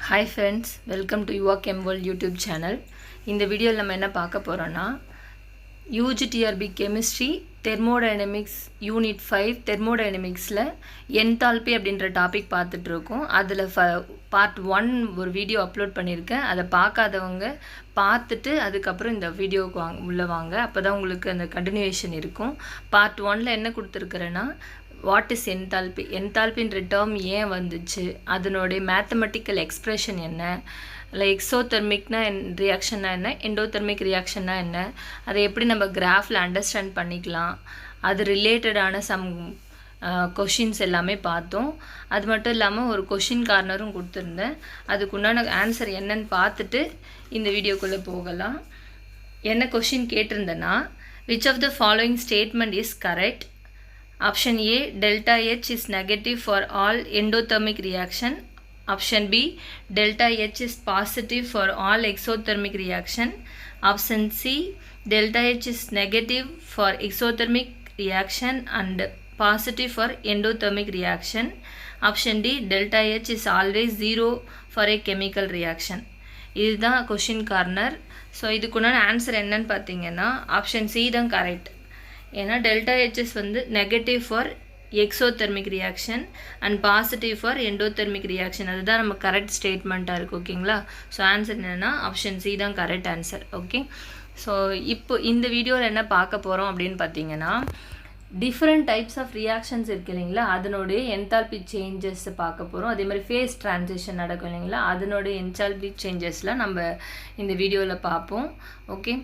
Hi friends, welcome to UGTRB World YouTube channel. In the video நம்ம என்ன பார்க்க போறோம்னா UGTRB CHEMISTRY Thermodynamics UNIT-5 Thermodynamicsல Enthalpy அப்படிங்கற topic பார்த்துட்டு இருக்கோம். அதுல part 1 ஒரு வீடியோ அப்லோட் பண்ணிருக்கேன். அதை பார்க்காதவங்க பார்த்துட்டு அதுக்கு அப்புறம் இந்த வீடியோக்கு உள்ள வாங்க. அப்பதான் உங்களுக்கு அந்த கண்டினியூவேஷன் இருக்கும். part 1ல என்ன கொடுத்திருக்கேன்னா what is enthalpy என்ற term ஏன் வந்துச்சு, அதனுடைய mathematical expression என்ன, like exothermicனா ரியாக்ஷன்னா என்ன, endothermic ரியாக்ஷன்னா என்ன, அதை எப்படி நம்ம கிராஃப்ல அண்டர்ஸ்டாண்ட் பண்ணிக்கலாம், அது ரிலேட்டடான சம் கொஷின்ஸ் எல்லாமே பார்த்தோம். அது மட்டும் இல்லாமல் ஒரு கொஷின் கார்னரும் கொடுத்துருந்தேன். அதுக்குண்டான ஆன்சர் என்னன்னு பார்த்துட்டு இந்த வீடியோக்குள்ளே போகலாம். என்ன question கேட்டிருந்தேன்னா, which of the following statement is correct? Option A, delta H is negative for all endothermic reaction. Option B, delta H is positive for all exothermic reaction. Option C, delta H is negative for exothermic reaction and positive for endothermic reaction. Option D, delta H is always 0 for a chemical reaction. இதுதான் question corner. So இதுக்குண்டான answer என்னன்னு பார்த்தீங்கன்னா option C தான் correct. ஏன்னா delta HS வந்து negative for exothermic reaction and positive for endothermic reaction. அதுதான் நம்ம correct ஸ்டேட்மெண்ட்டாக இருக்குது. ஓகேங்களா? ஸோ ஆன்சர் என்னென்னா ஆப்ஷன் சி தான் கரெக்ட் ஆன்சர். ஓகே, ஸோ இப்போ இந்த வீடியோவில் என்ன பார்க்க போகிறோம் அப்படின்னு பார்த்தீங்கன்னா, டிஃப்ரெண்ட் டைப்ஸ் ஆஃப் ரியாக்ஷன்ஸ் இருக்குது இல்லைங்களா, அதனுடைய என்தால்பி சேஞ்சஸ் பார்க்க போகிறோம். அதே மாதிரி ஃபேஸ் ட்ரான்சிஷன் நடக்கும் இல்லைங்களா, அதனுடைய என்தால்பி சேஞ்சஸ்லாம் நம்ம இந்த வீடியோவில் பார்ப்போம். ஓகே,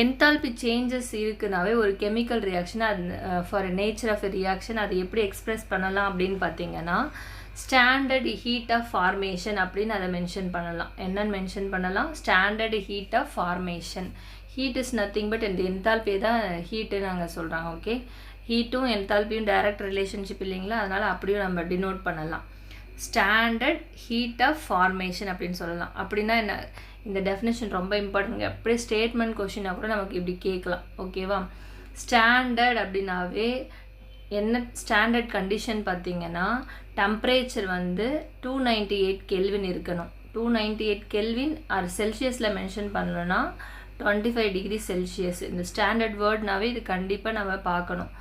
என்தால்பி சேஞ்சஸ் இருக்குனாவே ஒரு கெமிக்கல் ரியாக்ஷன், அது for nature of a reaction அதை எப்படி எக்ஸ்பிரஸ் பண்ணலாம் அப்படின்னு பார்த்தீங்கன்னா, ஸ்டாண்டர்ட் ஹீட் ஆஃப் ஃபார்மேஷன் அப்படின்னு அதை மென்ஷன் பண்ணலாம். என்னன்னு மென்ஷன் பண்ணலாம்? Standard heat of formation. Heat is nothing but இந்த என்தால்பி தான் ஹீட்டு நாங்கள் சொல்கிறாங்க. ஓகே, ஹீட்டும் என்தால்பியும் டைரக்ட் ரிலேஷன்ஷிப் இல்லைங்களா, அதனால் அப்படியும் நம்ம டினோட் பண்ணலாம். ஸ்டாண்டர்ட் ஹீட் ஆஃப் ஃபார்மேஷன் அப்படின்னு சொல்லலாம். அப்படின்னா என்ன? இந்த டெஃபினேஷன் ரொம்ப இம்பார்ட்டன்ட். அப்படியே ஸ்டேட்மெண்ட் கொஷினாக கூட நமக்கு இப்படி கேட்கலாம். ஓகேவா? ஸ்டாண்டர்ட் அப்படின்னாவே என்ன ஸ்டாண்டர்ட் கண்டிஷன் பார்த்தீங்கன்னா, டெம்பரேச்சர் வந்து 298 கெல்வின் இருக்கணும். 298 கெல்வின் ஆர் செல்சியஸில் மென்ஷன் பண்ணணும்னா 25 டிகிரி செல்சியஸ். இந்த ஸ்டாண்டர்ட் வேர்ட்னாவே இது கண்டிப்பாக நம்ம பார்க்கணும்.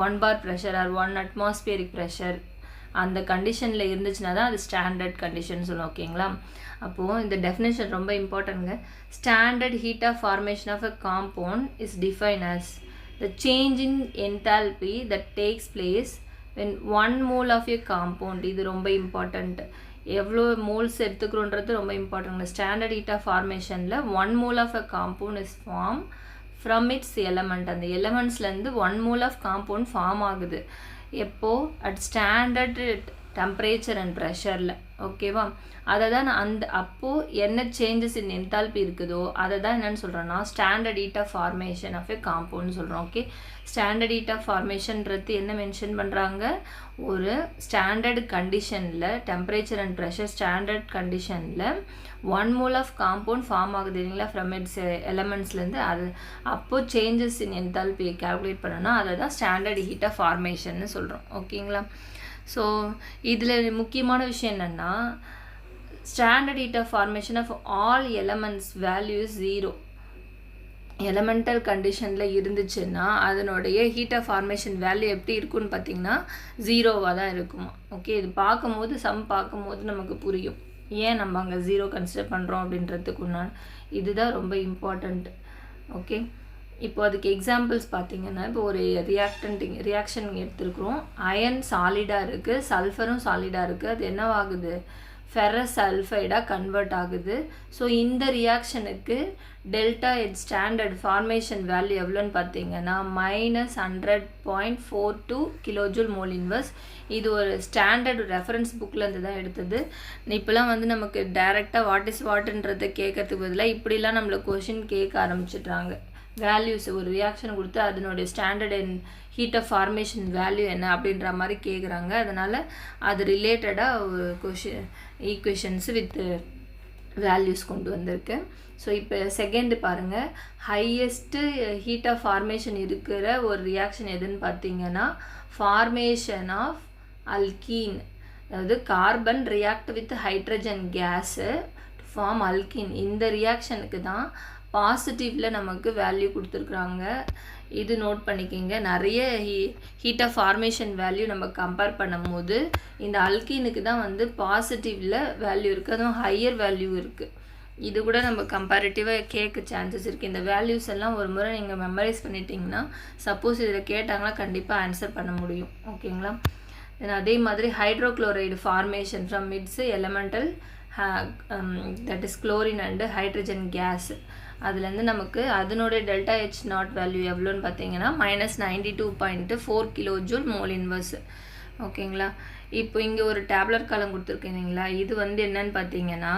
1 bar pressure or 1 atmospheric pressure அந்த கண்டிஷனில் இருந்துச்சுன்னா தான் அது ஸ்டாண்டர்ட் கண்டிஷன் சொல்லுவோம். ஓகேங்களா? அப்போது இந்த டெஃபினேஷன் ரொம்ப இம்பார்ட்டன்ட்ங்க. Standard heat of formation of a compound is define as the change in enthalpy that takes place when 1 mole of a compound. இது ரொம்ப இம்பார்ட்டண்ட். எவ்வளோ மோல்ஸ் எடுத்துக்கிறோன்றது ரொம்ப இம்பார்ட்டன்ட். ஸ்டாண்டர்ட் ஹீட் ஆஃப் ஃபார்மேஷனில் 1 mole of a compound is formed from its element. அந்த எலமெண்ட்ஸ்லேருந்து 1 mole of compound form ஆகுது. எப்போது? At standard temperature and ப்ரெஷரில். ஓகேவா? அதை தான் அந்த அப்போது என்ன சேஞ்சஸ் இன் என்தால்பி இருக்குதோ அதை தான் என்னென்னு சொல்கிறோன்னா standard heat of formation of a காம்பவுண்ட்னு சொல்கிறோம். ஓகே, ஸ்டாண்டர்ட் ஹீட் ஆஃப் ஃபார்மேஷன்றது என்ன மென்ஷன் பண்ணுறாங்க? ஒரு ஸ்டாண்டர்ட் கண்டிஷனில் டெம்பரேச்சர் அண்ட் ப்ரெஷர் ஸ்டாண்டர்ட் கண்டிஷனில் 1 mole ஆஃப் காம்பவுண்ட் ஃபார்ம் ஆகுது இல்லைங்களா ஃப்ரம் இட்ஸ் எலமெண்ட்ஸ்லேருந்து. அது அப்போது சேஞ்சஸ் இன் என்தால்பியை கால்குலேட் பண்ணோன்னா அதை தான் ஸ்டாண்டர்ட் ஹீட் ஆஃப் ஃபார்மேஷன்னு சொல்கிறோம். ஓகேங்களா? ஸோ இதில் முக்கியமான விஷயம் என்னென்னா, standard heat of formation of all elements value is 0. Elemental கண்டிஷனில் இருந்துச்சுன்னா அதனுடைய ஹீட் ஆஃப் ஃபார்மேஷன் வேல்யூ எப்படி இருக்குன்னு பார்த்தீங்கன்னா 0வாக தான் இருக்குமா. ஓகே, இது பார்க்கும்போது பார்க்கும்போது நமக்கு புரியும் ஏன் நம்ம அங்கே 0 கன்சிடர் பண்ணுறோம் அப்படின்றதுக்குன்னா இதுதான் ரொம்ப இம்பார்ட்டண்ட். ஓகே, இப்போ அதுக்கு எக்ஸாம்பிள்ஸ் பார்த்தீங்கன்னா, இப்போ ஒரு ரியாக்ஷன் எடுத்துருக்குறோம். அயன் சாலிடாக இருக்குது, சல்ஃபரும் சாலிடாக இருக்குது. அது என்னவாகுது? ஃபெரஸ் சல்ஃபைடாக கன்வெர்ட் ஆகுது. ஸோ இந்த ரியாக்ஷனுக்கு delta H standard formation value எவ்வளோன்னு பார்த்தீங்கன்னா -100.42 கிலோஜூல் மோல் இன்வர்ஸ். இது ஒரு ஸ்டாண்டர்ட் ரெஃபரன்ஸ் புக்லேருந்து தான் எடுத்தது. இப்போலாம் வந்து நமக்கு டைரெக்டாக வாட் இஸ் வாட்டுன்றதை கேட்கறதுக்கு பதிலாக இப்படிலாம் நம்மளை கொஷின் கேட்க ஆரம்பிச்சிட்றாங்க. வேல்யூஸ் ஒரு ரியாக்ஷன் கொடுத்து அதனுடைய standard and heat of formation value என்ன அப்படின்ற மாதிரி கேட்குறாங்க. அதனால் அது ரிலேட்டடாக ஒரு ஈக்குவேஷன்ஸ் வித் வேல்யூஸ் கொண்டு வந்திருக்கு. ஸோ இப்போ செகண்ட் பாருங்கள், ஹையஸ்ட்டு ஹீட் ஆஃப் ஃபார்மேஷன் இருக்கிற ஒரு ரியாக்ஷன் எதுன்னு பார்த்தீங்கன்னா ஃபார்மேஷன் ஆஃப் அல்கீன். அதாவது carbon react with hydrogen gas to form alkene. இந்த ரியாக்ஷனுக்கு தான் பாசிட்டிவில் நமக்கு வேல்யூ கொடுத்துருக்குறாங்க. இது நோட் பண்ணிக்கிங்க. நிறைய ஹீட் ஆஃப் ஃபார்மேஷன் வேல்யூ நம்ம கம்பேர் பண்ணும்போது இந்த அல்கீனுக்கு தான் வந்து பாசிட்டிவில் வேல்யூ இருக்குது, அதுவும் ஹையர் வேல்யூ இருக்குது. இது கூட நம்ம கம்பேரிட்டிவாக கேட்க சான்சஸ் இருக்குது. இந்த வேல்யூஸ் எல்லாம் ஒரு முறை நீங்கள் மெமரைஸ் பண்ணிட்டீங்கன்னா சப்போஸ் இதில் கேட்டாங்கன்னா கண்டிப்பாக ஆன்சர் பண்ண முடியும். ஓகேங்களா? அதே மாதிரி hydrochloride formation from myths elemental that is chlorine and hydrogen case. அதுலேருந்து நமக்கு அதனுடைய டெல்டா ஹெச் நாட் வேல்யூ எவ்வளோன்னு பார்த்தீங்கன்னா -92.4 கிலோஜூல் மோல் இன்வர்ஸ். ஓகேங்களா? இப்போ இங்கே ஒரு டேப்லர் காலம் கொடுத்துருக்கீங்களா, இது வந்து என்னன்னு பார்த்தீங்கன்னா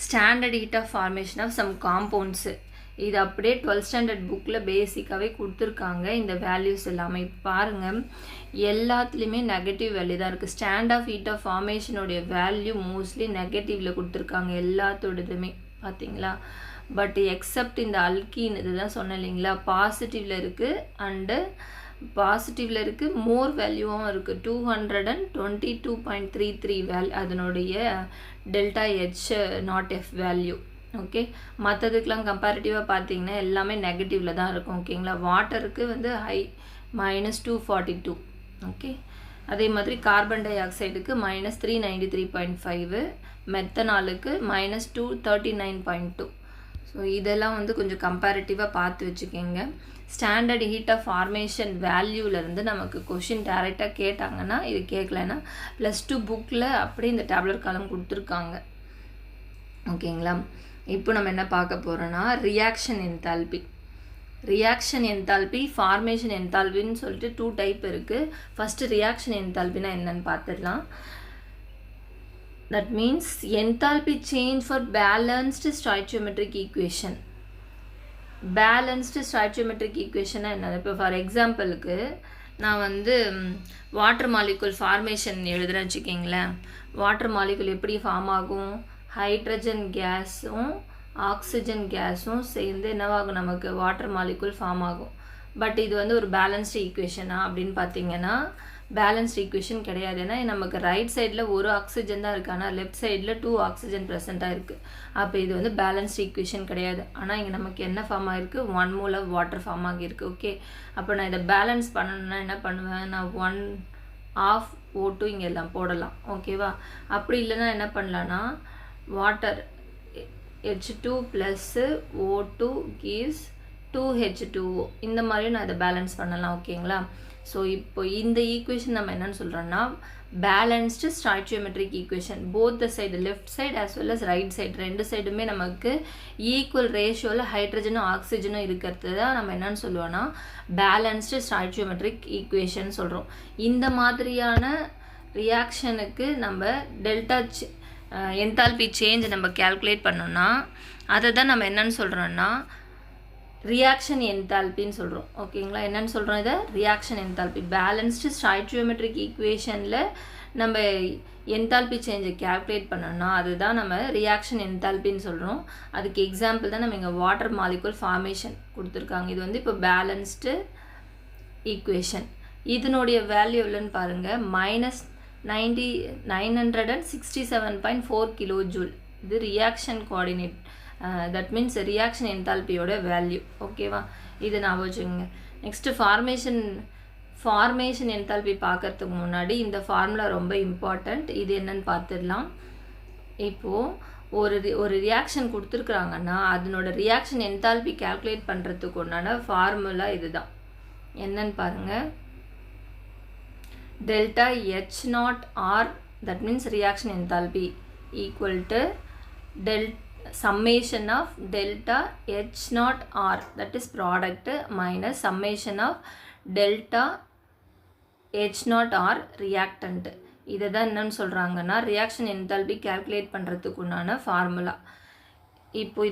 standard heat of formation of some compounds. இது அப்படியே 12th ஸ்டாண்டர்ட் புக்கில் பேசிக்காகவே கொடுத்துருக்காங்க இந்த வேல்யூஸ் எல்லாமே. பாருங்கள், எல்லாத்துலேயுமே நெகட்டிவ் வேல்யூ தான் இருக்குது. ஸ்டாண்ட் ஆஃப் ஹீட் ஆஃப் ஃபார்மேஷனுடைய வேல்யூ மோஸ்ட்லி நெகட்டிவில் கொடுத்துருக்காங்க எல்லாத்தோடதுமே, பார்த்தீங்களா? பட் எக்ஸப்ட் இந்த அல்கீன் இதுதான் சொன்னேன் இல்லைங்களா, பாசிட்டிவில் இருக்குது அண்டு பாசிட்டிவில் இருக்குது, மோர் வேல்யூவும் இருக்குது. 222.33 அதனுடைய delta H nought F value. Okay, மற்றதுக்கெலாம் கம்பேரிட்டிவாக பார்த்தீங்கன்னா எல்லாமே நெகட்டிவில் தான் இருக்கும். ஓகேங்களா? வாட்டருக்கு வந்து ஹை -242. ஓகே, அதே மாதிரி கார்பன் டை ஆக்சைடுக்கு -393.5, மெத்தனாலுக்கு -239.2. ஸோ இதெல்லாம் வந்து கொஞ்சம் கம்பேரிட்டிவாக பார்த்து வச்சுக்கோங்க. ஸ்டாண்டர்ட் ஹீட் ஆஃப் ஃபார்மேஷன் வேல்யூலேருந்து நமக்கு கொஷின் டேரெக்டாக கேட்டாங்கன்னா, இது கேட்கலன்னா +2 புக்கில் அப்படியே இந்த டேப்லர் காலம் கொடுத்துருக்காங்க. ஓகேங்களா? இப்போ நம்ம என்ன பார்க்க போகிறோன்னா reaction enthalpy. Reaction enthalpy, formation என்தால்பின்னு சொல்லிட்டு 2 டைப் இருக்குது. ஃபஸ்ட்டு ரியாக்ஷன் என்தால்பினா என்னன்னு பார்த்துடலாம். That means enthalpy change for balanced stoichiometric equation. Balanced stoichiometric equation என்னது? இப்போ ஃபார் எக்ஸாம்பிளுக்கு நான் வந்து வாட்டர் மாலிகுல் ஃபார்மேஷன் எழுதுகிறேன்னு வச்சுக்கிங்களேன். வாட்டர் மாலிகுல் எப்படி ஃபார்ம் ஆகும்? ஹைட்ரஜன் கேஸும் ஆக்சிஜன் கேஸும் சேர்ந்து என்னவாகும்? நமக்கு வாட்டர் மாலிகுல் ஃபார்ம் ஆகும். பட் இது வந்து ஒரு பேலன்ஸ்டு ஈக்குவேஷனா அப்படின்னு பார்த்தீங்கன்னா பேலன்ஸ்டு ஈக்குவேஷன் கிடையாது. ஏன்னா நமக்கு ரைட் சைடில் ஒரு ஆக்சிஜன் தான் இருக்குது, ஆனால் லெஃப்ட் சைடில் 2 ஆக்சிஜன் ப்ரெசண்ட்டாக இருக்குது. அப்போ இது வந்து பேலன்ஸ்டு ஈக்குவேஷன் கிடையாது. ஆனால் இங்கே நமக்கு என்ன ஃபார்ம் ஆகிருக்கு? 1 மோல் ஆஃப் வாட்டர் ஃபார்ம் ஆகியிருக்கு. ஓகே, அப்போ நான் இதை பேலன்ஸ் பண்ணணுன்னா என்ன பண்ணுவேன்? நான் 1/2 O2 இங்கே எல்லாம் போடலாம். ஓகேவா? அப்படி இல்லைன்னா என்ன பண்ணலான்னா water H2 + O2 gives 2H2O. இந்த மாதிரியும் நான் இதை பேலன்ஸ் பண்ணலாம். ஓகேங்களா? ஸோ இப்போ இந்த ஈக்குவேஷன் நம்ம என்னென்னு சொல்கிறோன்னா balanced stoichiometric equation. Both the side, left side as well as right side, ரெண்டு சைடுமே நமக்கு ஈக்குவல் ரேஷியோவில் ஹைட்ரஜனும் ஆக்சிஜனும் இருக்கிறது தான் நம்ம என்னென்னு சொல்லுவோன்னா பேலன்ஸ்டு ஸ்டாய்ச்சியோமெட்ரிக் ஈக்குவேஷன் சொல்கிறோம். இந்த மாதிரியான ரியாக்ஷனுக்கு நம்ம டெல்டா என்தால்பி சேஞ்ச் நம்ம கேல்குலேட் பண்ணோம்னா அதை தான் நம்ம என்னென்னு சொல்கிறோன்னா ரியாக்ஷன் என்தால்பின்னு சொல்கிறோம். ஓகேங்களா? என்னென்னு சொல்கிறோம்? இதை ரியாக்ஷன் என்தால்பி. பேலன்ஸ்டு ஸ்டாய்ச்சியோமெட்ரிக் ஈக்குவேஷனில் நம்ம என்தால்பி சேஞ்சை கேல்குலேட் பண்ணோம்னா அதுதான் நம்ம ரியாக்ஷன் என்தால்பின்னு சொல்கிறோம். அதுக்கு எக்ஸாம்பிள் தான் நம்ம இங்கே வாட்டர் மாலிகுல் ஃபார்மேஷன் கொடுத்துருக்காங்க. இது வந்து இப்போ பேலன்ஸ்டு ஈக்குவேஷன். இதனுடைய வேல்யூ எவ்வளோன்னு பாருங்கள், -967.4 கிலோஜூல். இது reaction coordinate. That means reaction என்தால்பியோட வேல்யூ. ஓகேவா? இது நான் வச்சுக்கோங்க. நெக்ஸ்ட்டு ஃபார்மேஷன் என்தால்பி பார்க்கறதுக்கு முன்னாடி இந்த ஃபார்முலா ரொம்ப இம்பார்ட்டண்ட். இது என்னன்னு பார்த்துடலாம். இப்போது ஒரு ரியாக்ஷன் கொடுத்துருக்குறாங்கன்னா அதனோட ரியாக்ஷன் என்தால்பி கேல்குலேட் பண்ணுறதுக்கு உண்டான ஃபார்முலா இது தான். என்னன்னு பாருங்கள், delta H naught R, that means reaction enthalpy, equal to summation of delta H naught R, that is product, minus summation of delta H naught R reactant. இதை தான் என்னன்னு சொல்கிறாங்கன்னா ரியாக்ஷன் என்தால்பி கேல்குலேட் பண்ணுறதுக்கு உண்டான ஃபார்முலா. இப்போ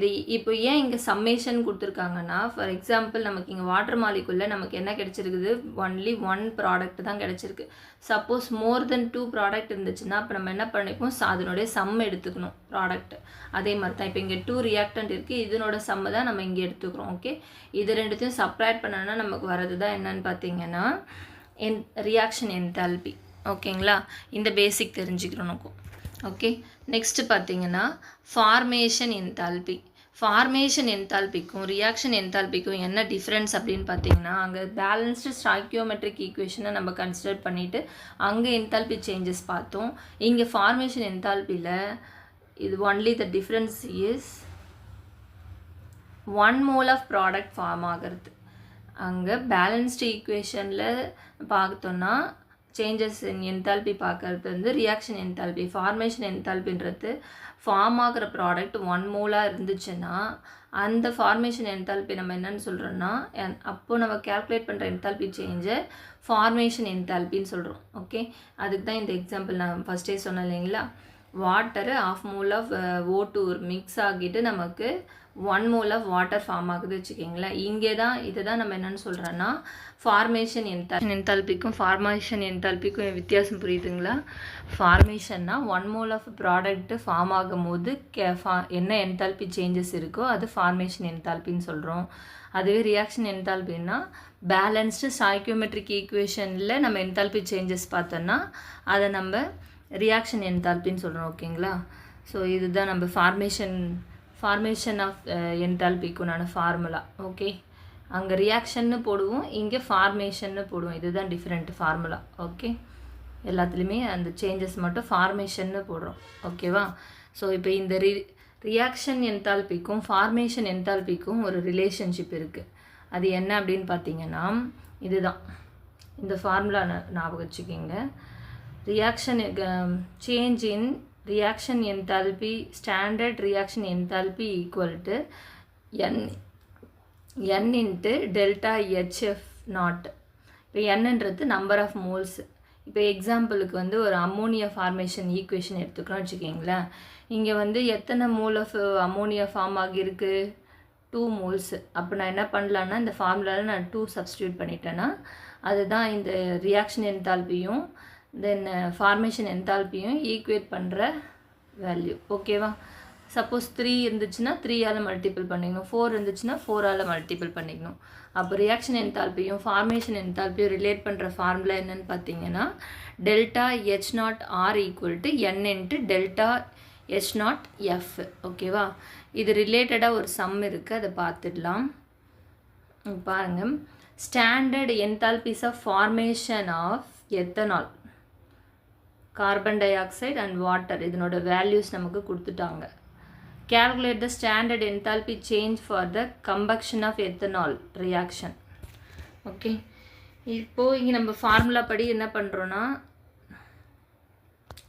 ஏன் இங்கே summation கொடுத்துருக்காங்கன்னா, ஃபார் எக்ஸாம்பிள் நமக்கு இங்கே வாட்டர் மாலிகுல்ல நமக்கு என்ன கிடச்சிருக்குது? ஒன்லி 1 ப்ராடக்ட் தான் கிடச்சிருக்கு. சப்போஸ் மோர் தென் 2 ப்ராடக்ட் இருந்துச்சுன்னா அப்போ நம்ம என்ன பண்ணிப்போம்? அதனுடைய சம் எடுத்துக்கணும் ப்ராடக்ட். அதே மாதிரி தான் இப்போ இங்கே 2 ரியாக்டன்ட் இருக்குது, இதனோட சம்மு தான் நம்ம இங்கே எடுத்துக்கிறோம். ஓகே, இது ரெண்டுத்தையும் சப்ராக்ட் பண்ணோன்னா நமக்கு வரது தான் என்னன்னு பார்த்தீங்கன்னா ரியாக்ஷன் என்தால்பி. ஓகேங்களா, இந்த பேசிக் தெரிஞ்சுக்கிறோம். ஓகே, நெக்ஸ்ட்டு பார்த்தீங்கன்னா ஃபார்மேஷன் என்தால்பி. ஃபார்மேஷன் என்தால்பிக்கும் ரியாக்ஷன் என்தால்பிக்கும் என்ன டிஃப்ரென்ஸ் அப்படின்னு பார்த்தீங்கன்னா, அங்கே பேலன்ஸ்டு ஸ்டாய்க்கியோமெட்ரிக் ஈக்குவேஷனை நம்ம கன்சிடர் பண்ணிவிட்டு அங்கே என்தால்பி சேஞ்சஸ் பார்த்தோம். இங்கே ஃபார்மேஷன் என்தால்பியில் இது only the difference is 1 mole of product form ஆகிறது. அங்கே பேலன்ஸ்டு ஈக்குவேஷனில் பார்த்தோன்னா சேஞ்சஸ் இன் என்தால்பி பார்க்கறது வந்து ரியாக்ஷன் என்தால்பி. ஃபார்மேஷன் என்தால்பின்றது ஃபார்ம் ஆகிற ப்ராடக்ட் 1 மோலாக இருந்துச்சுன்னா அந்த ஃபார்மேஷன் என்தால்பி நம்ம என்னென்னு சொல்கிறோன்னா, அப்போது நம்ம கேல்குலேட் பண்ணுற என்தால்பி சேஞ்சை ஃபார்மேஷன் என்தால்பின்னு சொல்கிறோம். ஓகே, அதுக்கு தான் இந்த எக்ஸாம்பிள் நான் ஃபஸ்ட்டே சொன்னேன் இல்லைங்களா, water 1/2 mole of O2 mix ஆகிட்டு நமக்கு 1 mole ஆஃப் வாட்டர் ஃபார்ம் ஆகுது வச்சுக்கிங்களேன். இங்கே தான் இதை தான் நம்ம என்னென்னு சொல்கிறோன்னா ஃபார்மேஷன் என்தால்பிக்கும் ஃபார்மேஷன் என்தால்பிக்கும் வித்தியாசம் புரியுதுங்களா? ஃபார்மேஷன்னா 1 mole ஆஃப் ப்ராடக்ட்டு ஃபார்ம் ஆகும்போது என்ன என்தால்பி சேஞ்சஸ் இருக்கோ அது ஃபார்மேஷன் என்தால்பின்னு சொல்கிறோம். அதுவே ரியாக்ஷன் என்தால்பின்னா பேலன்ஸ்டு ஸ்டாய்க்கியோமெட்ரிக் ஈக்குவேஷனில் நம்ம என்தால்பி சேஞ்சஸ் பார்த்தோன்னா அதை நம்ம ரியாக்ஷன் என்தால்பின்னு சொல்கிறோம். ஓகேங்களா, ஸோ இதுதான் நம்ம ஃபார்மேஷன் ஆஃப் என்தால்பிக்குனான ஃபார்முலா. ஓகே, அங்கே ரியாக்ஷன்னு போடுவோம், இங்கே ஃபார்மேஷன்னு போடுவோம். இதுதான் டிஃப்ரெண்ட் ஃபார்முலா. ஓகே, எல்லாத்துலேயுமே அந்த சேஞ்சஸ் மட்டும் ஃபார்மேஷன்னு போடுறோம். ஓகேவா, ஸோ இப்போ இந்த ரியாக்ஷன் என்தால்பிக்கும் ஃபார்மேஷன் என்தால்பிக்கும் ஒரு ரிலேஷன்ஷிப் இருக்குது. அது என்ன அப்படின்னு பார்த்தீங்கன்னா இதுதான். இந்த ஃபார்முலா ஞாபகம் வச்சுக்கிங்க. Reaction change in reaction enthalpy, standard reaction enthalpy equal to n into delta HF naught. இப்போ என்னன்றது நம்பர் ஆஃப் மோல்ஸ். இப்போ எக்ஸாம்பிளுக்கு வந்து ஒரு அம்மோனியா ஃபார்மேஷன் ஈக்குவேஷன் எடுத்துக்கிறோம் வச்சுக்கிங்களேன். இங்கே வந்து எத்தனை மோல் ஆஃப் அம்மோனியா ஃபார்ம் ஆகியிருக்கு? 2 moles. அப்போ நான் என்ன பண்ணலான்னா இந்த ஃபார்முலாவில் நான் 2 சப்ஸ்டியூட் பண்ணிட்டேன்னா அதுதான் இந்த ரியாக்ஷன் என்தால்பியும் தென் ஃபார்மேஷன் என்தால்பியும் ஈக்குவேட் பண்ணுற வேல்யூ. ஓகேவா, சப்போஸ் 3 இருந்துச்சுன்னா 3ஆல் மல்டிபிள் பண்ணிக்கணும், 4 இருந்துச்சுன்னா 4ஆல் மல்டிபிள் பண்ணிக்கணும். அப்போ ரியாக்ஷன் என்தால்பியும் ஃபார்மேஷன் என்தால்பியும் ரிலேட் பண்ணுற ஃபார்முலா என்னென்னு பார்த்தீங்கன்னா delta H0R equal to n into delta H0F. ஓகேவா, இது ரிலேட்டடாக ஒரு சம் இருக்குது, அதை பார்த்துடலாம். பாருங்கள், standard enthalpies of formation of ethanol, carbon dioxide and water, இதனோட வேல்யூஸ் நமக்கு கொடுத்துட்டாங்க. calculate the standard enthalpy change for the combustion of ethanol reaction. Okay, இப்போது இங்கே நம்ம ஃபார்முலா படி என்ன பண்ணுறோன்னா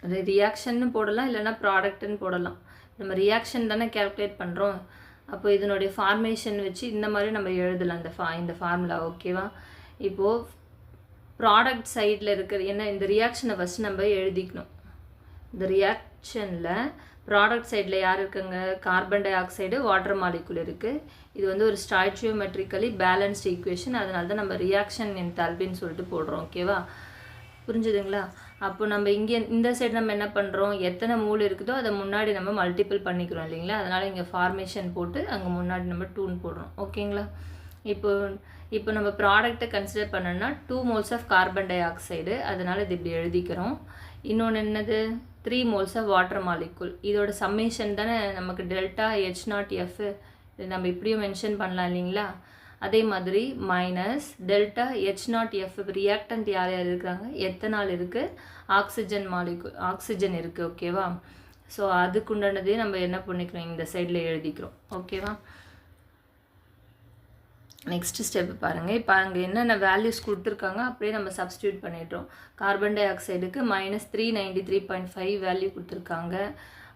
அது ரியாக்ஷன்னு போடலாம், இல்லைனா ப்ராடக்ட்னு போடலாம். நம்ம ரியாக்ஷன் தானே கேல்குலேட் பண்ணுறோம். அப்போ இதனுடைய ஃபார்மேஷன் வச்சு இந்த மாதிரி நம்ம எழுதலாம் இந்த ஃபார்முலா. ஓகேவா, இப்போது ப்ராடக்ட் சைடில் இருக்கிற என்ன இந்த ரியாக்ஷனை ஃபஸ்ட்டு நம்ம எழுதிக்கணும். இந்த ரியாக்ஷனில் ப்ராடக்ட் சைடில் யார் இருக்குங்க? Carbon di oxide, water molecule இருக்குது. இது வந்து ஒரு ஸ்டாய்ச்சியோமெட்ரிக்கலி பேலன்ஸ்டு ஈக்குவேஷன், அதனால தான் நம்ம ரியாக்ஷன் என்தால்பின்னு சொல்லிட்டு போடுறோம். ஓகேவா, புரிஞ்சுதுங்களா? அப்போ நம்ம இங்கே இந்த சைடு நம்ம என்ன பண்ணுறோம், எத்தனை மூல் இருக்குதோ அதை முன்னாடி நம்ம மல்டிபிள் பண்ணிக்கிறோம் இல்லைங்களா, அதனால் இங்கே ஃபார்மேஷன் போட்டு அங்கே முன்னாடி நம்ம 2ன்னு போடுறோம். ஓகேங்களா, இப்போ நம்ம ப்ராடக்ட்டை கன்சிடர் பண்ணோன்னா 2 moles of carbon dioxide, அதனால் இது இப்படி எழுதிக்கிறோம். இன்னொன்று என்னது, 3 moles ஆஃப் வாட்டர் மாலிகுல். இதோட சம்மேஷன் தானே நமக்கு டெல்டா H0F, இது நம்ம இப்படியும் மென்ஷன் பண்ணலாம் இல்லைங்களா. அதே மாதிரி மைனஸ் டெல்டா H0F. ரியாக்டன்ட் யார் யார் இருக்கிறாங்க? எத்தனால் இருக்குது, ஆக்சிஜன் மாலிகுல், ஆக்சிஜன் இருக்குது. ஓகேவா, ஸோ அதுக்குண்டானதே நம்ம என்ன பண்ணிக்கிறோம், இந்த சைடில் எழுதிக்கிறோம். ஓகேவா, நெக்ஸ்ட் ஸ்டெப் பாருங்கள். இப்போ அங்கே என்னென்ன வேல்யூஸ் கொடுத்துருக்காங்க அப்படியே நம்ம சப்ஸ்டியூட் பண்ணிட்டோம். கார்பன் டை ஆக்சைடுக்கு -393.5 வேல்யூ கொடுத்துருக்காங்க,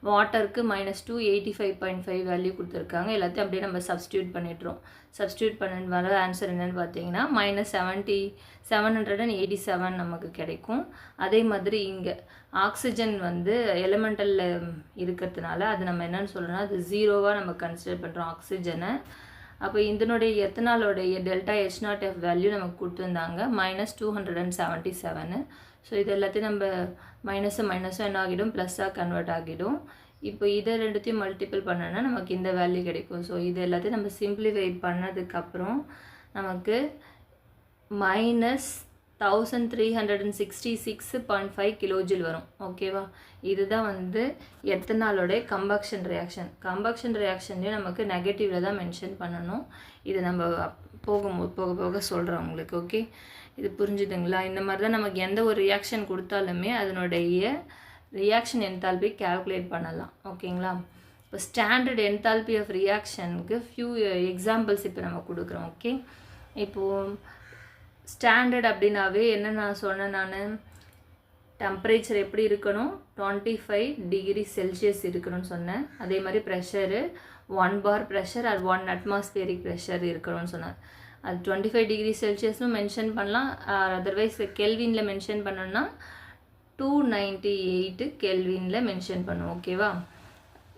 வாட்டருக்கு -285.5 வேல்யூ கொடுத்துருக்காங்க. எல்லாத்தையும் அப்படியே நம்ம சப்ஸ்டியூட் பண்ணிட்டுறோம். சப்ஸ்டியூட் பண்ண வர ஆன்சர் என்னென்னு பார்த்தீங்கன்னா -787 நமக்கு கிடைக்கும். அதே மாதிரி இங்கே ஆக்சிஜன் வந்து எலிமெண்டலில் இருக்கிறதுனால அது நம்ம என்னென்னு சொல்கிறோன்னா அது 0வாக நம்ம கன்சிடர் பண்ணுறோம் ஆக்சிஜனை. அப்போ இதனுடைய எத்தனாலோடைய டெல்டா H0F வேல்யூ நமக்கு கொடுத்துருந்தாங்க -277. ஸோ இது எல்லாத்தையும் நம்ம மைனஸும் என்ன ஆகிடும், ப்ளஸ்ஸாக கன்வெர்ட் ஆகிடும். இப்போ இதை ரெண்டுத்தையும் மல்டிபிள் பண்ணோன்னா நமக்கு இந்த வேல்யூ கிடைக்கும். ஸோ இது எல்லாத்தையும் நம்ம சிம்பிளிஃபை பண்ணதுக்கப்புறம் நமக்கு 1366.5 கிலோஜூல் வரும். ஓகேவா? இதுதான் வந்து எத்தனாலோட கம்பக்ஷன் ரியாக்ஷன். கம்பக்ஷன் ரியாக்ஷன்லேயும் நமக்கு நெகட்டிவில் தான் மென்ஷன் பண்ணணும். இது நம்ம போக போக சொல்கிறோம் உங்களுக்கு. ஓகே, இது புரிஞ்சுதுங்களா? இந்த மாதிரி தான் நமக்கு எந்த ஒரு ரியாக்ஷன் கொடுத்தாலுமே அதனுடைய ரியாக்ஷன் என்தால்பி கால்குலேட் பண்ணலாம். ஓகேங்களா? இப்போ ஸ்டாண்டர்ட் என்தால்பி ஆஃப் ரியாக்ஷனுக்கு ஃபியூ எக்ஸாம்பிள்ஸ் இப்போ நம்ம கொடுக்குறோம். ஓகே, இப்போது ஸ்டாண்டர்ட் அப்படின்னாவே என்ன நான் சொன்னேன், நான் டெம்பரேச்சர் எப்படி இருக்கணும், 25 டிகிரி செல்சியஸ் இருக்கணும்னு சொன்னேன். அதே மாதிரி ப்ரெஷரு 1 bar ப்ரெஷர் அது 1 atmospheric ப்ரெஷர் இருக்கணும்னு சொன்னேன். அது 25 டிகிரி செல்சியஸ்னு மென்ஷன் பண்ணலாம். அதர்வைஸ் கெல்வினில் மென்ஷன் பண்ணோன்னா 298 கெல்வினில் மென்ஷன் பண்ணுவோம். ஓகேவா?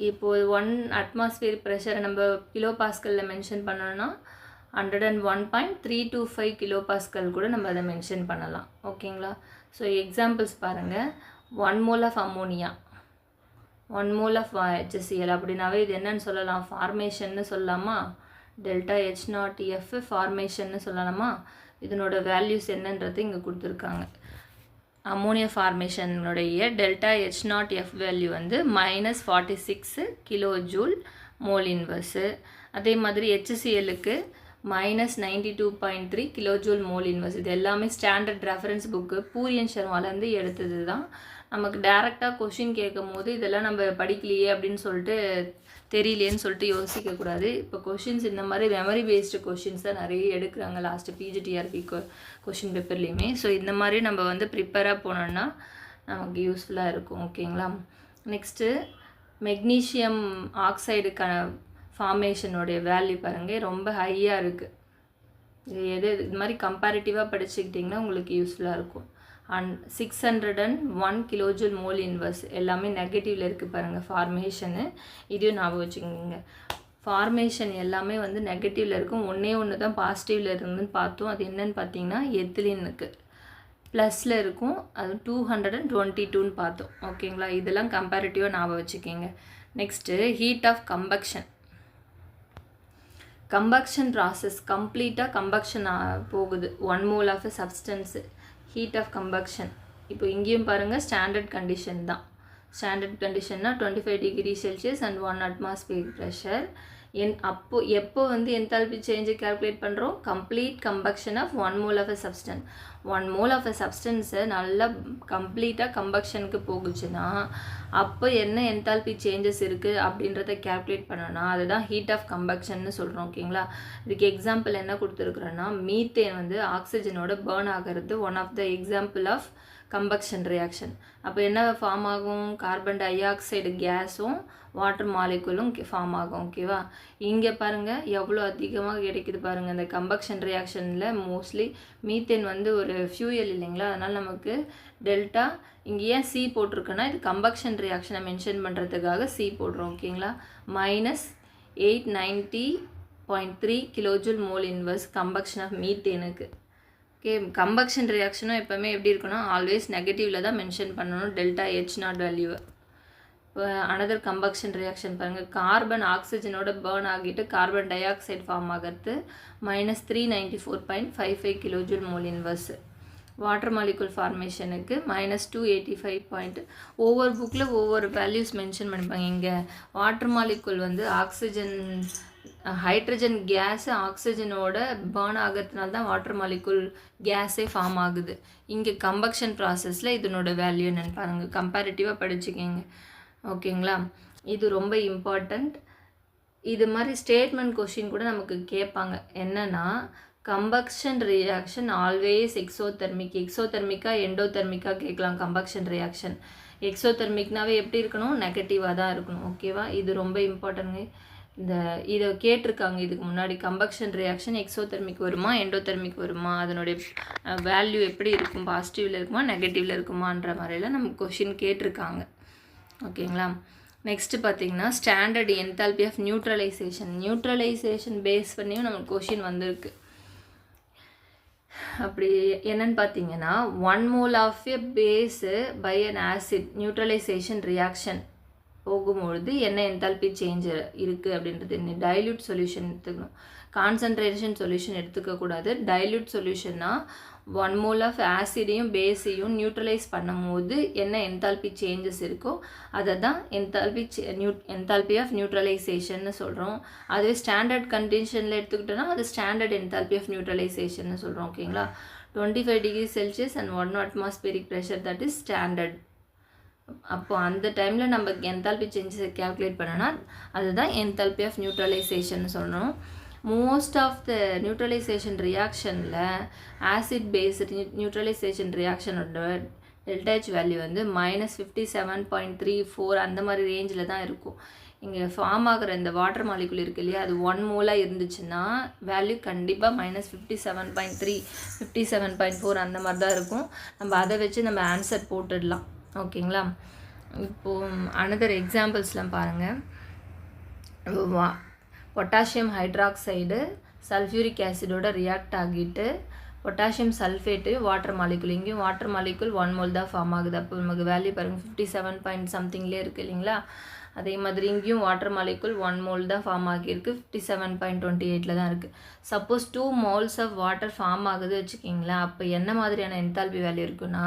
இப்போது 1 atmospheric ப்ரெஷரை நம்ம கிலோ பாஸ்கலில் மென்ஷன் பண்ணோன்னா 101.325 கிலோ பாஸ்கல் கூட நம்ம அதை மென்ஷன் பண்ணலாம். ஓகேங்களா? ஸோ எக்ஸாம்பிள்ஸ் பாருங்கள். 1 mole of ammonia, 1 mole of HCl அப்படின்னாவே இது என்னன்னு சொல்லலாம், ஃபார்மேஷன்னு சொல்லலாமா? டெல்டா H0F ஃபார்மேஷன்னு சொல்லலாமா? இதனோட வேல்யூஸ் என்னன்றது இங்கே கொடுத்துருக்காங்க. அம்மோனியா ஃபார்மேஷனுடைய டெல்டா H0F வேல்யூ வந்து -46 கிலோ ஜூல் மோல் இன்வர்ஸு. அதே மாதிரி HClக்கு -92.3 கிலோ ஜூல் மோல் இன்வர்ஸ். இது எல்லாமே ஸ்டாண்டர்ட் ரெஃபரன்ஸ் புக்கு பூரியன் சர்மாலேருந்து எடுத்தது தான். நமக்கு டேரெக்டாக கொஷின் கேட்கும் போது இதெல்லாம் நம்ம படிக்கலையே அப்படின்னு சொல்லிட்டு தெரியலேன்னு சொல்லிட்டு யோசிக்கக்கூடாது. இப்போ கொஷின்ஸ் இந்த மாதிரி மெமரி பேஸ்டு கொஷின்ஸ் தான் நிறைய எடுக்கிறாங்க லாஸ்ட்டு PGTRB கொஷின் பேப்பர்லேயுமே. ஸோ இந்த மாதிரி நம்ம வந்து ப்ரிப்பேராக போனோம்னா நமக்கு யூஸ்ஃபுல்லாக இருக்கும். ஓகேங்களா? நெக்ஸ்ட்டு மெக்னீஷியம் ஆக்சைடுக்கான ஃபார்மேஷனுடைய வேல்யூ பாருங்கள், ரொம்ப ஹையாக இருக்குது. இது மாதிரி கம்பேரிட்டிவாக படிச்சுக்கிட்டிங்கன்னா உங்களுக்கு யூஸ்ஃபுல்லாக இருக்கும். 601 கிலோஜூல் மோல் இன்வர்ஸ் எல்லாமே நெகட்டிவில் இருக்குது பாருங்கள் ஃபார்மேஷனு. இதையும் ஞாபகம் வச்சுக்கோங்க. ஃபார்மேஷன் எல்லாமே வந்து நெகட்டிவில் இருக்கும். ஒன்று தான் பாசிட்டிவில் இருந்துன்னு பார்த்தோம். அது என்னன்னு பார்த்தீங்கன்னா எத்திலினுக்கு ப்ளஸில் இருக்கும். அது 222ன்னு பார்த்தோம். ஓகேங்களா? இதெல்லாம் கம்பேரிட்டிவாக ஞாபகம் வச்சுக்கோங்க. Next heat of combustion process கம்ப்ளீட்டாக கம்பக்ஷன் போகுது. 1 mole of substance heat of combustion. இப்போ இங்கேயும் பாருங்கள் ஸ்டாண்டர்ட் கண்டிஷன் தான். ஸ்டாண்டர்ட் கண்டிஷன்னா 25 degree Celsius and 1 atmospheric pressure. எப்போ வந்து என்தால்பி சேஞ்சை கால்குலேட் பண்ணுறோம், complete combustion of 1 mole of substance. 1 mole of சப்ஸ்டன்ஸை நல்லா கம்ப்ளீட்டாக கம்பக்ஷனுக்கு போகுச்சுன்னா அப்போ என்ன என்தால்பி சேஞ்சஸ் இருக்குது அப்படின்றத கால்குலேட் பண்ணோன்னா அதுதான் ஹீட் ஆஃப் கம்பக்ஷன்னு சொல்கிறோம். ஓகேங்களா? இதுக்கு எக்ஸாம்பிள் என்ன கொடுத்துருக்குறோன்னா மீத்தேன் வந்து ஆக்சிஜனோட பேர்ன் ஆகிறது one of the example of combustion reaction. அப்போ என்ன ஃபார்ம் ஆகும், கார்பன் டை ஆக்சைடு கேஸும் வாட்டர் மாலிகுலும் ஃபார்ம் ஆகும். ஓகேவா? இங்கே பாருங்கள் எவ்வளோ அதிகமாக கிடைக்குது பாருங்கள். இந்த கம்பக்ஷன் ரியாக்ஷனில் மோஸ்ட்லி மீத்தேன் வந்து ஒரு ஃபியூயல் இல்லைங்களா, அதனால் நமக்கு டெல்டா இங்கே ஏன் சி போட்டிருக்குன்னா இது கம்பக்ஷன் ரியாக்ஷனை மென்ஷன் பண்ணுறதுக்காக சி போடுறோம். ஓகேங்களா? -890.3 kilojoule mole inverse combustion of மீத்தேனுக்கு. ஓகே, கம்பக்ஷன் ரியாக்ஷனும் எப்போவுமே எப்படி இருக்குன்னா ஆல்வேஸ் நெகட்டிவில் தான் மென்ஷன் பண்ணணும் டெல்டா H0 வேல்யூவை. இப்போ அனதர் கம்பக்ஷன் ரியாக்ஷன் பாருங்கள். கார்பன் ஆக்சிஜனோட பேர்ன் ஆகிட்டு கார்பன் டை ஆக்சைடு ஃபார்ம் ஆகிறது -394.55 kilojoule mole inverse. Water molecule ஃபார்மேஷனுக்கு -285. ஒவ்வொரு புக்கில் ஒவ்வொரு வேல்யூஸ் மென்ஷன் பண்ணிப்பாங்க. இங்கே வாட்டர் மாலிகுல் வந்து ஆக்சிஜன் ஹைட்ரஜன் கேஸு ஆக்சிஜனோட பேர்ன் ஆகிறதுனால தான் வாட்டர் மாலிகுல் கேஸே ஃபார்ம் ஆகுது. இங்கே கம்பக்ஷன் ப்ராசஸில் இதனோட வேல்யூ என்னென்னு பாருங்கள், கம்பேரிட்டிவாக படிச்சுக்கிங்க. ஓகேங்களா? இது ரொம்ப இம்பார்ட்டண்ட். இது மாதிரி ஸ்டேட்மெண்ட் கொஷின் கூட நமக்கு கேட்பாங்க. என்னென்னா கம்பக்ஷன் ரியாக்ஷன் ஆல்வேஸ் எக்ஸோதெர்மிக்கா எண்டோதெர்மிக்கா கேட்கலாம். கம்பக்ஷன் ரியாக்ஷன் எக்ஸோதெர்மிக்னாவே எப்படி இருக்கணும், நெகட்டிவாக தான் இருக்கணும். ஓகேவா? இது ரொம்ப இம்பார்ட்டன்ட்ங்க. இதை கேட்டிருக்காங்க இதுக்கு முன்னாடி. கம்பக்ஷன் ரியாக்ஷன் எக்ஸோதெர்மிக் வருமா எண்டோதெர்மிக் வருமா, அதனுடைய வேல்யூ எப்படி இருக்கும், பாசிட்டிவில் இருக்குமா நெகட்டிவில் இருக்குமான்ற மாதிரிலாம் நமக்கு கொஷின் கேட்டிருக்காங்க. ஓகேங்களா? நெக்ஸ்ட்டு பார்த்தீங்கன்னா standard enthalpy of neutralization base பண்ணியும் நமக்கு கொஷின் வந்திருக்கு. அப்படி என்னன்னு பார்த்தீங்கன்னா 1 mole of a base by an acid neutralization reaction போகும்பொழுது என்ன என்தால்பி சேஞ்ச் இருக்குது அப்படின்றது. டைல்யூட் சொல்யூஷன் எடுத்துக்கணும், கான்சன்ட்ரேஷன் சொல்யூஷன் எடுத்துக்கக்கூடாது. டைல்யூட் சொல்யூஷன்னா 1 mole of ஆசிடையும் பேஸையும் நியூட்ரலைஸ் பண்ணும்போது என்ன என்தால்பி சேஞ்சஸ் இருக்கோ அதை தான் என்தால்பி ஆஃப் நியூட்ரலைசேஷன்னு சொல்கிறோம். அதுவே ஸ்டாண்டர்ட் கண்டிஷனில் எடுத்துக்கிட்டோன்னா அது ஸ்டாண்டர்ட் என்தால்பி ஆஃப் நியூட்ரலைசேஷன்னு சொல்கிறோம். ஓகேங்களா, 25 degree Celsius and 1 atmospheric pressure that is standard. அப்போ அந்த டைமில் நம்ம என்தால்பி சேஞ்சஸை கேல்குலேட் பண்ணோன்னா அதுதான் என்தால்பி ஆஃப் நியூட்ரலைசேஷன் சொல்கிறோம். மோஸ்ட் ஆஃப் த நியூட்ரலைசேஷன் ரியாக்ஷனில் ஆசிட் பேஸ்ட் நியூட்ரலைசேஷன் ரியாக்ஷனோட டெல்டா H வேல்யூ வந்து -57.34 அந்த மாதிரி ரேஞ்சில் தான் இருக்கும். இங்கே ஃபார்ம் ஆகிற இந்த வாட்டர் மாலிகுல் இருக்குது இல்லையா, அது 1 மோலாக இருந்துச்சுன்னா வேல்யூ கண்டிப்பாக -57.3 57.4 அந்த மாதிரி தான் இருக்கும். நம்ம அதை வச்சு நம்ம ஆன்சர் போட்டுடலாம். ஓகேங்களா, இப்போது அனதர் எக்ஸாம்பிள்ஸ்லாம் பாருங்கள். பொட்டாசியம் ஹைட்ராக்சைடு சல்ஃபியூரிக் ஆசிடோட ரியாக்ட் ஆகிட்டு பொட்டாசியம் சல்ஃபேட்டு வாட்டர் மாலிகுல், இங்கேயும் வாட்டர் மாலிகுல் 1 மோல் தான் ஃபார்ம் ஆகுது. அப்போ நமக்கு வேல்யூ பாருங்கள் 57 பாயிண்ட் சம்திங்லேயே இருக்குது இல்லைங்களா. அதே மாதிரி இங்கேயும் வாட்டர் மாலிகுல் 1 மோல் தான் ஃபார்ம் ஆகியிருக்கு, 57.28 தான் இருக்குது. Suppose 2 moles of water form ஆகுது வச்சுக்கிங்களா, அப்போ என்ன மாதிரியான என்தால்பி வேல்யூ இருக்குன்னா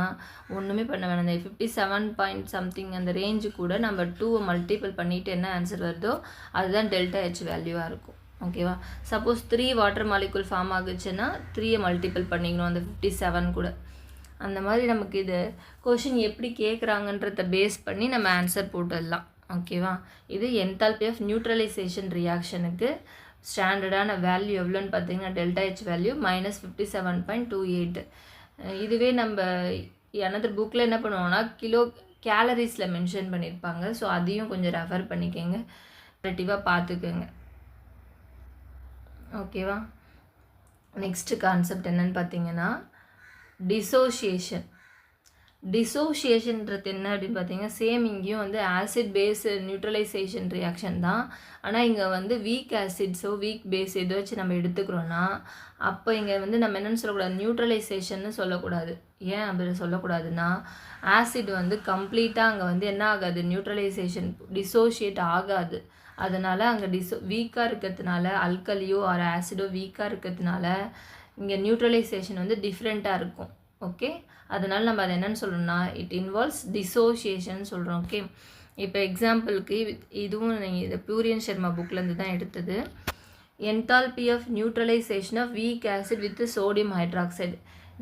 ஒன்றுமே பண்ண வேணாம். இந்த 57 பாயிண்ட் சம்திங் அந்த ரேஞ்சு கூட நம்ம 2 மல்டிபிள் பண்ணிவிட்டு என்ன ஆன்சர் வருதோ அதுதான் டெல்டா H வேல்யூவாக இருக்கும். ஓகேவா, சப்போஸ் 3 வாட்டர் மாலிகுல் ஃபார்ம் ஆகுச்சுன்னா 3 மல்டிபிள் பண்ணிக்கணும் அந்த 57 கூட. அந்த மாதிரி நமக்கு இது கொஷின் எப்படி கேட்குறாங்கன்றத பேஸ் பண்ணி நம்ம ஆன்சர் போட்டுடலாம். ஓகேவா, இது என்தால்பி ஆஃப் நியூட்ரலைசேஷன் ரியாக்ஷனுக்கு ஸ்டாண்டர்டான வேல்யூ எவ்வளோன்னு பார்த்தீங்கன்னா டெல்டா H வேல்யூ -57.28. இதுவே நம்ம another புக்கில் என்ன பண்ணுவோம்னா கிலோ கேலரிஸில் மென்ஷன் பண்ணியிருப்பாங்க. ஸோ அதையும் கொஞ்சம் ரெஃபர் பண்ணிக்கோங்க, ரெட்டிவாக பார்த்துக்கோங்க. ஓகேவா, நெக்ஸ்ட்டு கான்செப்ட் என்னன்னு பார்த்தீங்கன்னா டிசோசியேஷன்ன்றது என்ன அப்படின்னு பார்த்தீங்கன்னா சேம் இங்கேயும் வந்து ஆசிட் பேஸ் நியூட்ரலைசேஷன் ரியாக்ஷன் தான். ஆனால் இங்கே வந்து வீக் ஆசிட்ஸோ வீக் பேஸ் எதோ வச்சு நம்ம எடுத்துக்கிறோன்னா அப்போ இங்கே வந்து நம்ம என்னென்னு சொல்லக்கூடாது, நியூட்ரலைசேஷன்னு சொல்லக்கூடாது. ஏன் அப்படி சொல்லக்கூடாதுன்னா ஆசிட் வந்து கம்ப்ளீட்டாக அங்கே வந்து என்ன ஆகாது, நியூட்ரலைசேஷன் டிசோஷியேட் ஆகாது. அதனால் அங்கே வீக்காக இருக்கிறதுனால அல்கலியோ ஆர் ஆசிடோ வீக்காக இருக்கிறதுனால இங்கே நியூட்ரலைசேஷன் வந்து டிஃப்ரெண்ட்டாக இருக்கும். ஓகே, அதனால் நம்ம அதை என்னென்னு சொல்லணும்னா இட் இன்வால்வ்ஸ் டிசோசியேஷன் சொல்கிறோம். ஓகே, இப்போ எக்ஸாம்பிளுக்கு இதுவும் நீங்கள் இதை பியூரியன் சர்மா புக்லேருந்து தான் எடுத்தது. Enthalpy of neutralisation of weak acid with sodium hydroxide.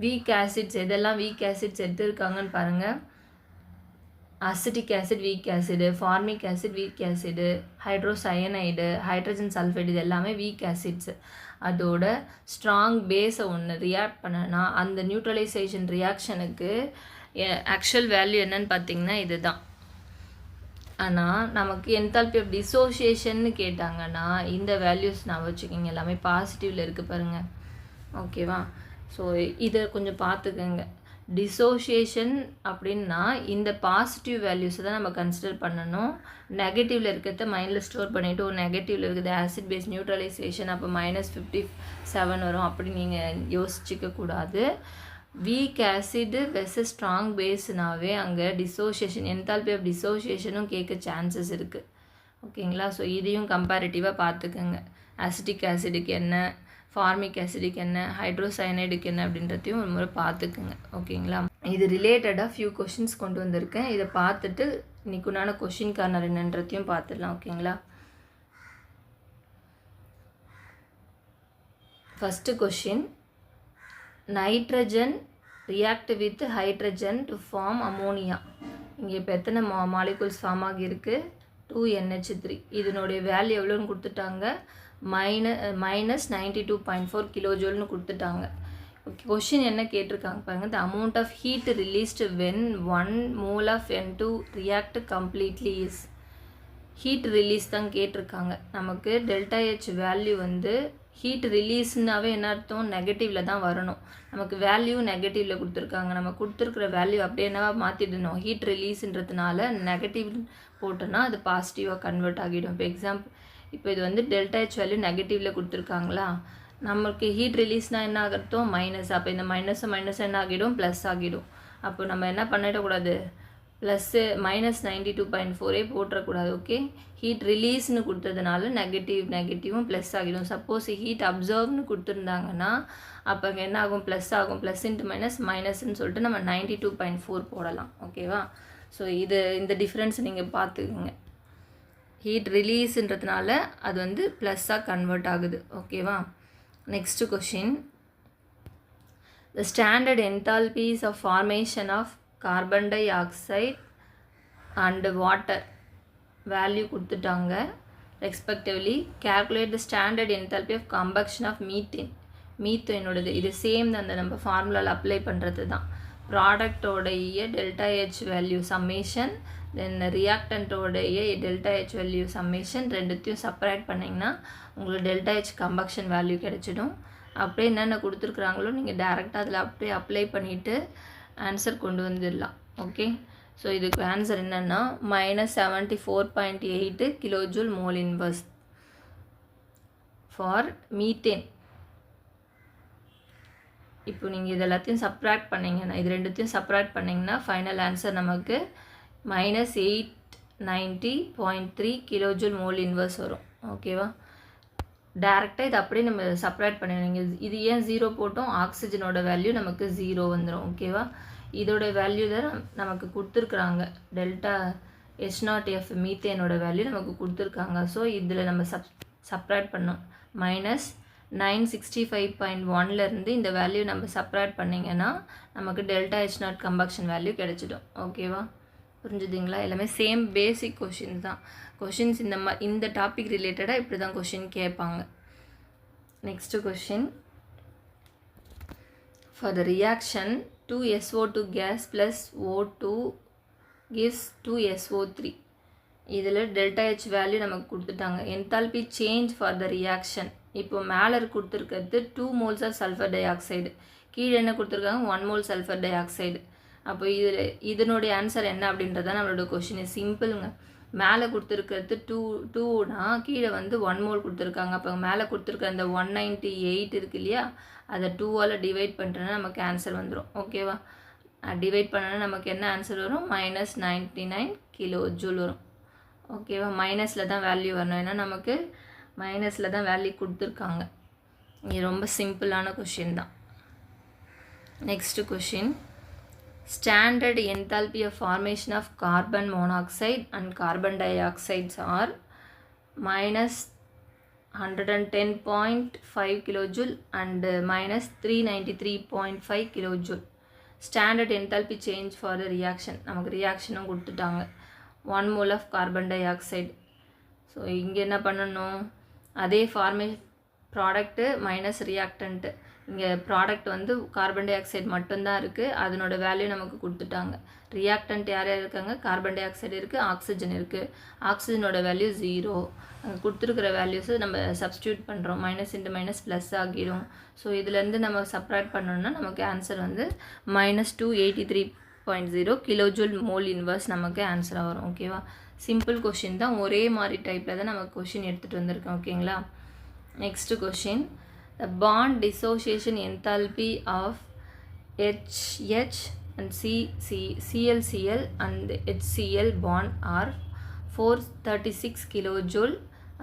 Weak acids எதெல்லாம் வீக் ஆசிட்ஸ் எடுத்துருக்காங்கன்னு பாருங்கள். Acetic acid weak acid, formic acid weak acid, hydrocyanide, hydrogen sulphide, இது எல்லாமே வீக் ஆசிட்ஸு. அதோட ஸ்ட்ராங் பேஸை ஒன்று ரியாக்ட் பண்ணனா அந்த நியூட்ரலைசேஷன் ரியாக்ஷனுக்கு ஆக்சுவல் வேல்யூ என்னன்னு பார்த்தீங்கன்னா இது தான். ஆனால் நமக்கு என்தால்பி ஆஃப் டிசோசியேஷன்னு கேட்டாங்கன்னா இந்த வேல்யூஸ் நான் வச்சுக்கிங்க எல்லாமே பாசிட்டிவில் இருக்குது பாருங்கள். ஓகேவா, ஸோ இதை கொஞ்சம் பார்த்துக்கோங்க. டிசோசியேஷன் அப்படின்னா இந்த பாசிட்டிவ் வேல்யூஸை தான் நம்ம கன்சிடர் பண்ணணும். நெகட்டிவில் இருக்கிறத மைண்டில் ஸ்டோர் பண்ணிவிட்டு ஒரு நெகட்டிவில் இருக்குது ஆசிட் பேஸ் நியூட்ரலைசேஷன் அப்போ -57 வரும் அப்படி நீங்கள் யோசிச்சிக்கக்கூடாது. வீக் ஆசிடு வெர்சஸ் ஸ்ட்ராங் பேஸ்னாவே அங்கே டிசோசியேஷன் என்தால்பி ஆஃப் டிசோசியேஷனும் கேட்க சான்சஸ் இருக்குது. ஓகேங்களா, ஸோ இதையும் கம்பேரிட்டிவாக பார்த்துக்கோங்க. அசிட்டிக் ஆசிடுக்கு என்ன, ஃபார்மிக் ஆசிடுக்கு என்ன, ஹைட்ரோசயனைடுக்கு என்ன அப்படின்றதையும் ஒரு முறை பார்த்துக்குங்க. ஓகேங்களா, இது ரிலேட்டடாக ஃபியூ கொஷின்ஸ் கொண்டு வந்திருக்கேன். இதை பார்த்துட்டு இன்னைக்குண்டான கொஷின் கார்னர் என்னன்றதையும் பார்த்துடலாம். ஓகேங்களா, first question, nitrogen react with hydrogen to form ammonia. இங்கே இப்போ எத்தனை மாலிகுல்ஸ் ஃபார்ம் ஆகியிருக்கு, 2NH3. இதனுடைய வேல்யூ எவ்வளோன்னு கொடுத்துட்டாங்க, -92.4 கிலோஜூல்னு கொடுத்துட்டாங்க. ஓகே, கொஷின் என்ன கேட்டிருக்காங்க பாருங்கள். The amount of heat released when 1 mole of N2 react completely is. Heat release தான் கேட்டிருக்காங்க. நமக்கு டெல்டா H வேல்யூ வந்து ஹீட் ரிலீஸ்னாவே என்ன அர்த்தம், நெகட்டிவில் தான் வரணும். நமக்கு வேல்யூ நெகட்டிவில் கொடுத்துருக்காங்க. நம்ம கொடுத்துருக்குற வேல்யூ அப்படியே என்னவா மாற்றிடணும், ஹீட் ரிலீஸுன்றதுனால நெகட்டிவ் போட்டோன்னா அது பாசிட்டிவாக கன்வெர்ட் ஆகிடும். இப்போ எக்ஸாம்பிள், இப்போ இது வந்து டெல்டா H வேல்யூ நெகட்டிவில் கொடுத்துருக்காங்களா, நமக்கு ஹீட் ரிலீஸ்னால் என்ன ஆகிறதும் மைனஸ். அப்போ இந்த மைனஸ் என்ன ஆகிடும், ப்ளஸ் ஆகிடும். அப்போ நம்ம என்ன பண்ணிடக்கூடாது, ப்ளஸ்ஸு -92.4 போட்டுறக்கூடாது. ஓகே, ஹீட் ரிலீஸ்னு கொடுத்ததுனால நெகட்டிவும் ப்ளஸ் ஆகிடும். சப்போஸ் ஹீட் அப்சர்வ்னு கொடுத்துருந்தாங்கன்னா அப்போ அங்கே என்ன ஆகும், ப்ளஸ் ஆகும். ப்ளஸ் இன்ட்டு மைனஸ்ன்னு சொல்லிட்டு நம்ம 92.4 போடலாம். ஓகேவா? ஸோ இந்த டிஃப்ரென்ஸ் நீங்கள் பார்த்துக்குங்க. ஹீட் ரிலீஸ்ன்றதுனால அது வந்து ப்ளஸ்ஸாக கன்வெர்ட் ஆகுது. ஓகேவா? Next question. The standard enthalpies of formation of carbon dioxide and water value கொடுத்துட்டாங்க. Respectively, calculate the standard enthalpy of combustion of methane. மீத்தேனோடது இது சேம் தான், அந்த நம்ம ஃபார்முலாவில் அப்ளை பண்ணுறது தான். ப்ராடக்டோடைய டெல்டா ஹெச் வேல்யூ சம்மேஷன், தென் ரியாக்டன்ட்டோடைய டெல்டா ஹெச் வேல்யூ சம்மேஷன், ரெண்டுத்தையும் separate பண்ணிங்கன்னா உங்களுக்கு டெல்டா ஹெச் கம்பக்ஷன் வேல்யூ கிடைச்சிடும். அப்படியே என்னென்ன கொடுத்துருக்குறாங்களோ நீங்கள் டேரெக்டாக அதில் அப்படியே அப்ளை பண்ணிவிட்டு ஆன்சர் கொண்டு வந்துடலாம். ஓகே, ஸோ இதுக்கு ஆன்சர் என்னென்னா -74.8 kilojoule mole inverse for methane. இப்போ நீங்கள் இது எல்லாத்தையும் சப்ராக்ட் பண்ணிங்கன்னா, இது ரெண்டுத்தையும் சப்ராக்ட் பண்ணிங்கன்னா ஃபைனல் ஆன்சர் நமக்கு -890.3 கிலோஜூல் மோல் இன்வர்ஸ் வரும். ஓகேவா? டேரெக்டாக இது அப்படியே நம்ம சப்ராக்ட் பண்ணிடுங்க. இது ஏன் 0 போட்டோம், ஆக்சிஜனோட வேல்யூ நமக்கு 0 வந்துடும். ஓகேவா? இதோட வேல்யூ தான் நமக்கு கொடுத்துருக்குறாங்க. டெல்டா H0F மீத்தேனோட வேல்யூ நமக்கு கொடுத்துருக்காங்க. ஸோ இதில் நம்ம சப்ராக்ட் பண்ணோம். -965.1லேருந்து இந்த வேல்யூ நம்ம சப்ராக்ட் பண்ணிங்கன்னா நமக்கு டெல்டா H0 கம்பக்ஷன் வேல்யூ கிடைச்சிடும். ஓகேவா? புரிஞ்சுதுங்களா? எல்லாமே சேம் பேசிக் கொஷின்ஸ் தான். கொஷின்ஸ் இந்த டாபிக் ரிலேட்டடாக இப்படி தான் கொஷின் கேட்பாங்க. Next question. For the reaction 2SO2 gas plus O2 gives 2SO3. இதில் டெல்டா ஹெச் வேல்யூ நமக்கு கொடுத்துட்டாங்க. Enthalpy change for the reaction. இப்போ மேலே கொடுத்துருக்கிறது 2 moles of sulphur dioxide, கீழே என்ன கொடுத்துருக்காங்க 1 mole சல்ஃபர் டை ஆக்சைடு. அப்போ இதனுடைய ஆன்சர் என்ன அப்படின்றத நம்மளோட கொஷின் சிம்பிளுங்க. மேலே கொடுத்துருக்கிறது 2னா கீழே வந்து 1 mole கொடுத்துருக்காங்க. அப்போ மேலே கொடுத்துருக்க அந்த 198 இருக்கு இல்லையா, அதை 2ஆல் டிவைட் பண்ணுறேன்னா நமக்கு ஆன்சர் வந்துடும். ஓகேவா? டிவைட் பண்ணனா நமக்கு என்ன ஆன்சர் வரும், -99 கிலோ ஜூல் வரும். ஓகேவா? மைனஸில் தான் வேல்யூ வரணும், ஏன்னா நமக்கு மைனஸில் தான் வேல்யூ கொடுத்துருக்காங்க. இது ரொம்ப சிம்பிளான கொஷின் தான். Next question. Standard enthalpy of formation of carbon monoxide and carbon dioxides are -110.5 kilojoule and -393.5 kilojoule. Standard enthalpy change for the reaction. நமக்கு ரியாக்ஷனும் கொடுத்துட்டாங்க. 1 mole of carbon dioxide. So இங்கே என்ன பண்ணணும், அதே ப்ராடக்ட்டு மைனஸ் ரியாக்டன்ட்டு. இங்கே product வந்து carbon di oxide மட்டும்தான் இருக்குது, அதனோட வேல்யூ நமக்கு கொடுத்துட்டாங்க. ரியாக்டன்ட் யார் யார் இருக்காங்க, கார்பன் டை ஆக்சைடு இருக்குது, ஆக்சிஜன் இருக்குது. ஆக்சிஜனோட வேல்யூ 0. அங்கே கொடுத்துருக்கிற வேல்யூஸை நம்ம சப்ஸ்டியூட் பண்ணுறோம். மைனஸ் இன்ட்டு மைனஸ் ப்ளஸ் ஆகிடும். ஸோ இதுலேருந்து நம்ம சப்ராக்ட் பண்ணோம்னா நமக்கு ஆன்சர் வந்து -283.0 கிலோஜூல் மோல் இன்வர்ஸ் நமக்கு ஆன்சராக வரும். ஓகேவா? சிம்பிள் கொஷின் தான், ஒரே மாதிரி டைப்பில் தான் நம்ம கொஷின் எடுத்துகிட்டு வந்திருக்கோம். ஓகேங்களா? Next question. The bond dissociation enthalpy of HH and ClCl and HCl bond are 436 kilojoule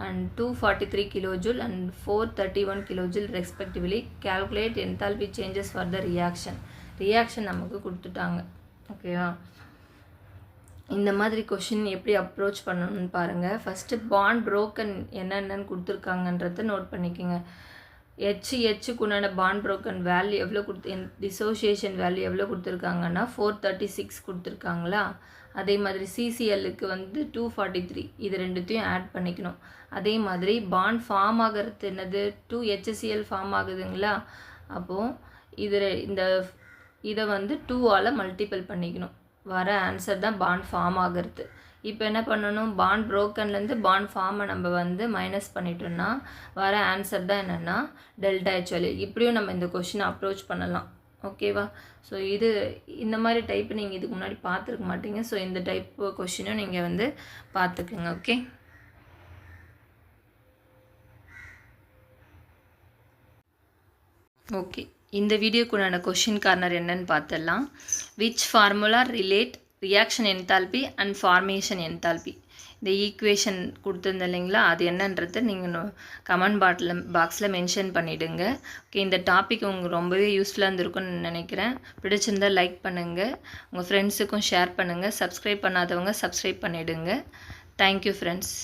and 243 kilojoule and 431 kilojoule respectively. Calculate enthalpy changes for the reaction. Reaction நமக்கு கொடுத்துட்டாங்க. ஓகேவா? இந்த மாதிரி கொஷின் எப்படி அப்ரோச் பண்ணணும்னு பாருங்கள். ஃபஸ்ட்டு பாண்ட் ப்ரோக்கன் என்னென்னு கொடுத்துருக்காங்கன்றத note பண்ணிக்கோங்க. ஹெச்சுக்குண்டான பாண்ட் ப்ரோக்கன் வேல்யூ எவ்வளோ டிசோசியேஷன் வேல்யூ எவ்வளோ கொடுத்துருக்காங்கன்னா 436 கொடுத்துருக்காங்களா. அதே மாதிரி சிசிஎல்லுக்கு வந்து 243. இது ரெண்டுத்தையும் ஆட் பண்ணிக்கணும். அதே மாதிரி பாண்ட் ஃபார்ம் ஆகிறது என்னது, 2HCl ஃபார்ம் ஆகுதுங்களா. அப்போது இதை வந்து 2ஆல் மல்டிபிள் பண்ணிக்கணும். வர ஆன்சர் தான் பாண்ட் ஃபார்ம் ஆகிறது. இப்போ என்ன பண்ணணும், பாண்ட் ப்ரோக்கன்லேருந்து பாண்ட் ஃபார்மை நம்ம வந்து மைனஸ் பண்ணிட்டோம்னா வர ஆன்சர் தான் என்னென்னா டெல்டா ஹெச் வேல்யூ. இப்படியும் நம்ம இந்த கொஷினை அப்ரோச் பண்ணலாம். ஓகேவா? ஸோ இந்த மாதிரி டைப் நீங்கள் இதுக்கு முன்னாடி பார்த்துருக்க மாட்டீங்க. ஸோ இந்த டைப் கொஷினும் நீங்கள் வந்து பார்த்துக்குங்க. ஓகே, ஓகே இந்த வீடியோக்குண்டான கொஷின் கார்னர் என்னன்னு பார்த்துடலாம். Which formula relate reaction enthalpy and formation enthalpy. இந்த ஈக்குவேஷன் கொடுத்துருந்தேன் இல்லைங்களா, அது என்னன்றதை நீங்கள் கமெண்ட் பாக்ஸில் மென்ஷன் பண்ணிவிடுங்க. ஓகே, இந்த டாபிக் உங்களுக்கு ரொம்பவே யூஸ்ஃபுல்லாக இருந்திருக்குன்னு நினைக்கிறேன். பிடிச்சிருந்தால் லைக் பண்ணுங்கள், உங்கள் ஃப்ரெண்ட்ஸுக்கும் ஷேர் பண்ணுங்கள். சப்ஸ்கிரைப் பண்ணாதவங்க சப்ஸ்கிரைப் பண்ணிவிடுங்க. Thank you friends.